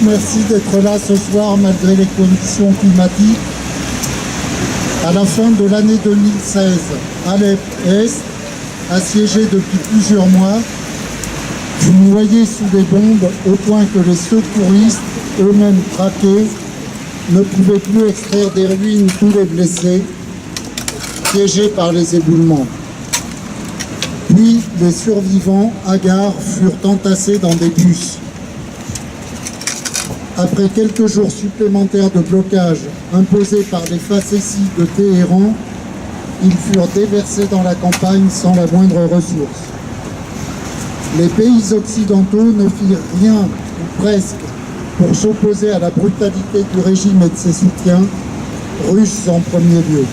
merci d'être là ce soir malgré les conditions climatiques. À la fin de l'année 2016, Alep Est, assiégé depuis plusieurs mois, fut noyé sous des bombes au point que les secouristes, eux-mêmes traqués, ne pouvaient plus extraire des ruines tous les blessés, piégés par les éboulements. Puis les survivants, hagards, furent entassés dans des bus. Après quelques jours supplémentaires de blocage imposés par les facéties de Téhéran, ils furent déversés dans la campagne sans la moindre ressource. Les pays occidentaux ne firent rien, ou presque, pour s'opposer à la brutalité du régime et de ses soutiens, russes en premier lieu.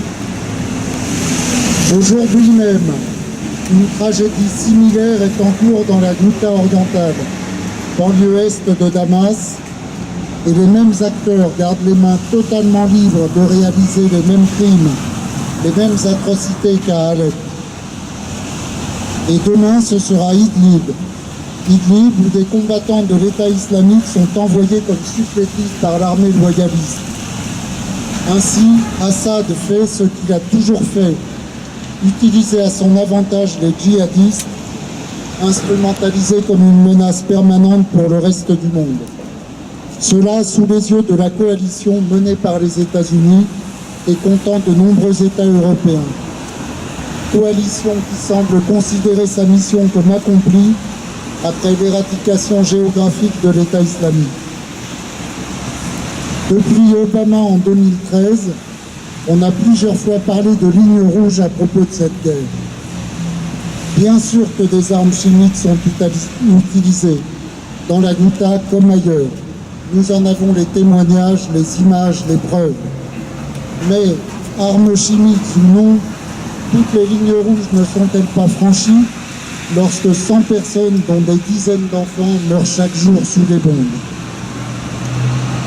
Aujourd'hui même, une tragédie similaire est en cours dans la Ghouta orientale, banlieue est de Damas, et les mêmes acteurs gardent les mains totalement libres de réaliser les mêmes crimes, les mêmes atrocités qu'à Alep. Et demain, ce sera Idlib. Idlib, où des combattants de l'État islamique sont envoyés comme supplétifs par l'armée loyaliste. Ainsi, Assad fait ce qu'il a toujours fait, utiliser à son avantage les djihadistes, instrumentalisés comme une menace permanente pour le reste du monde. Cela sous les yeux de la coalition menée par les États-Unis et comptant de nombreux États européens. Coalition qui semble considérer sa mission comme accomplie après l'éradication géographique de l'État islamique. Depuis Obama en 2013, on a plusieurs fois parlé de lignes rouges à propos de cette guerre. Bien sûr que des armes chimiques sont utilisées, dans la Ghouta comme ailleurs. Nous en avons les témoignages, les images, les preuves. Mais, armes chimiques ou non, toutes les lignes rouges ne sont-elles pas franchies lorsque 100 personnes, dont des dizaines d'enfants, meurent chaque jour sous les bombes?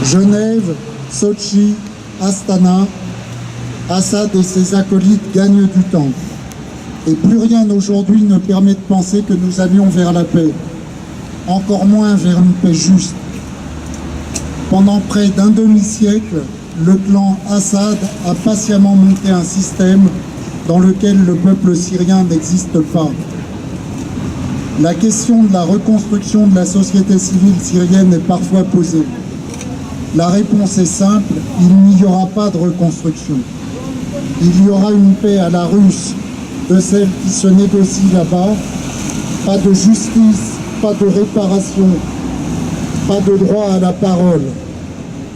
Genève, Sochi, Astana, Assad et ses acolytes gagnent du temps. Et plus rien aujourd'hui ne permet de penser que nous allions vers la paix, encore moins vers une paix juste. Pendant près d'un demi-siècle, le clan Assad a patiemment monté un système dans lequel le peuple syrien n'existe pas. La question de la reconstruction de la société civile syrienne est parfois posée. La réponse est simple, il n'y aura pas de reconstruction. Il y aura une paix à la russe, de celle qui se négocie là-bas, pas de justice, pas de réparation, pas de droit à la parole.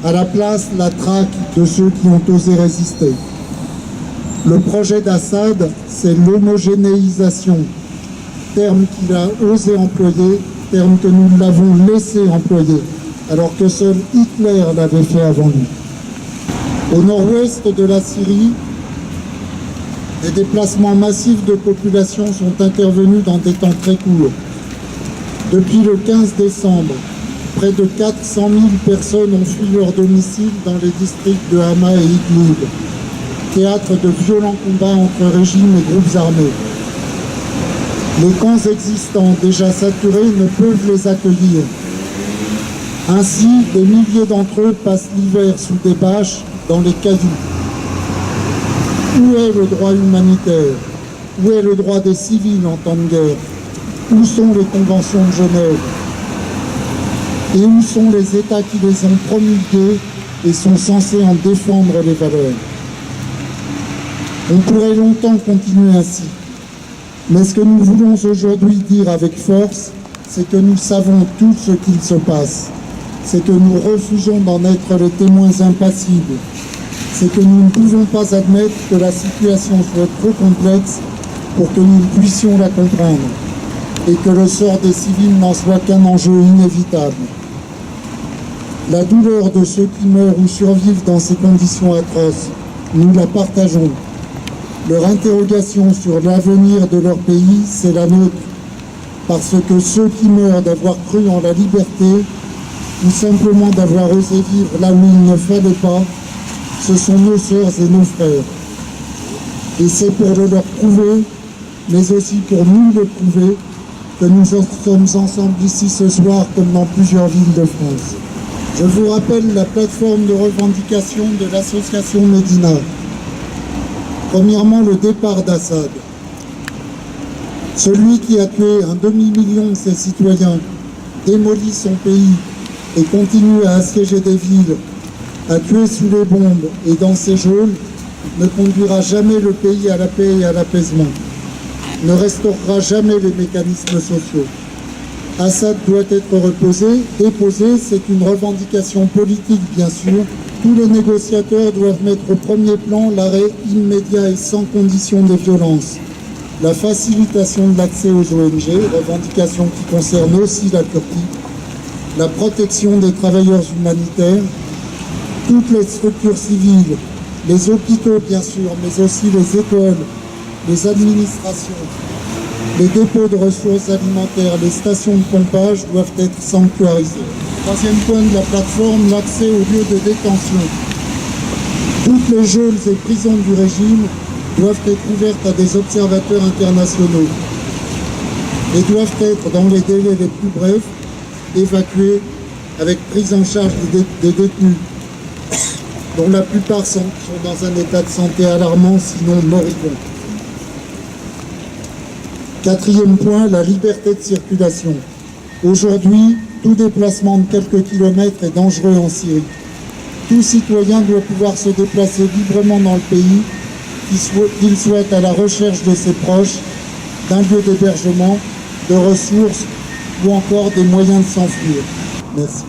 À la place, la traque de ceux qui ont osé résister. Le projet d'Assad, c'est l'homogénéisation, terme qu'il a osé employer, terme que nous l'avons laissé employer, alors que seul Hitler l'avait fait avant lui. Au nord-ouest de la Syrie, des déplacements massifs de population sont intervenus dans des temps très courts. Depuis le 15 décembre, près de 400 000 personnes ont fui leur domicile dans les districts de Hama et Idlib, théâtre de violents combats entre régimes et groupes armés. Les camps existants, déjà saturés, ne peuvent les accueillir. Ainsi, des milliers d'entre eux passent l'hiver sous des bâches dans les cailloux. Où est le droit humanitaire? Où est le droit des civils en temps de guerre? Où sont les conventions de Genève? Et où sont les États qui les ont promulgués et sont censés en défendre les valeurs? On pourrait longtemps continuer ainsi. Mais ce que nous voulons aujourd'hui dire avec force, c'est que nous savons tout ce qu'il se passe. C'est que nous refusons d'en être les témoins impassibles. C'est que nous ne pouvons pas admettre que la situation soit trop complexe pour que nous puissions la comprendre et que le sort des civils n'en soit qu'un enjeu inévitable. La douleur de ceux qui meurent ou survivent dans ces conditions atroces, nous la partageons. Leur interrogation sur l'avenir de leur pays, c'est la nôtre, parce que ceux qui meurent d'avoir cru en la liberté ou simplement d'avoir osé vivre là où il ne fallait pas, ce sont nos sœurs et nos frères. Et c'est pour le leur prouver, mais aussi pour nous le prouver, que nous sommes ensemble ici ce soir comme dans plusieurs villes de France. Je vous rappelle la plateforme de revendication de l'association Médina. Premièrement, le départ d'Assad. Celui qui a tué un demi-million de ses citoyens, démolit son pays et continue à assiéger des villes, à tuer sous les bombes et dans ses geôles, ne conduira jamais le pays à la paix et à l'apaisement, ne restaurera jamais les mécanismes sociaux. Assad doit être déposé, c'est une revendication politique bien sûr. Tous les négociateurs doivent mettre au premier plan l'arrêt immédiat et sans condition des violences, la facilitation de l'accès aux ONG, revendication qui concerne aussi la Turquie, la protection des travailleurs humanitaires, toutes les structures civiles, les hôpitaux bien sûr, mais aussi les écoles, les administrations, les dépôts de ressources alimentaires, les stations de pompage doivent être sanctuarisées. Troisième point de la plateforme, l'accès aux lieux de détention. Toutes les geôles et prisons du régime doivent être ouvertes à des observateurs internationaux et doivent être, dans les délais les plus brefs, évacuées avec prise en charge des détenus, dont la plupart sont dans un état de santé alarmant, sinon moribond. Quatrième point, la liberté de circulation. Aujourd'hui, tout déplacement de quelques kilomètres est dangereux en Syrie. Tout citoyen doit pouvoir se déplacer librement dans le pays, qu'il soit à la recherche de ses proches, d'un lieu d'hébergement, de ressources ou encore des moyens de s'enfuir. Merci.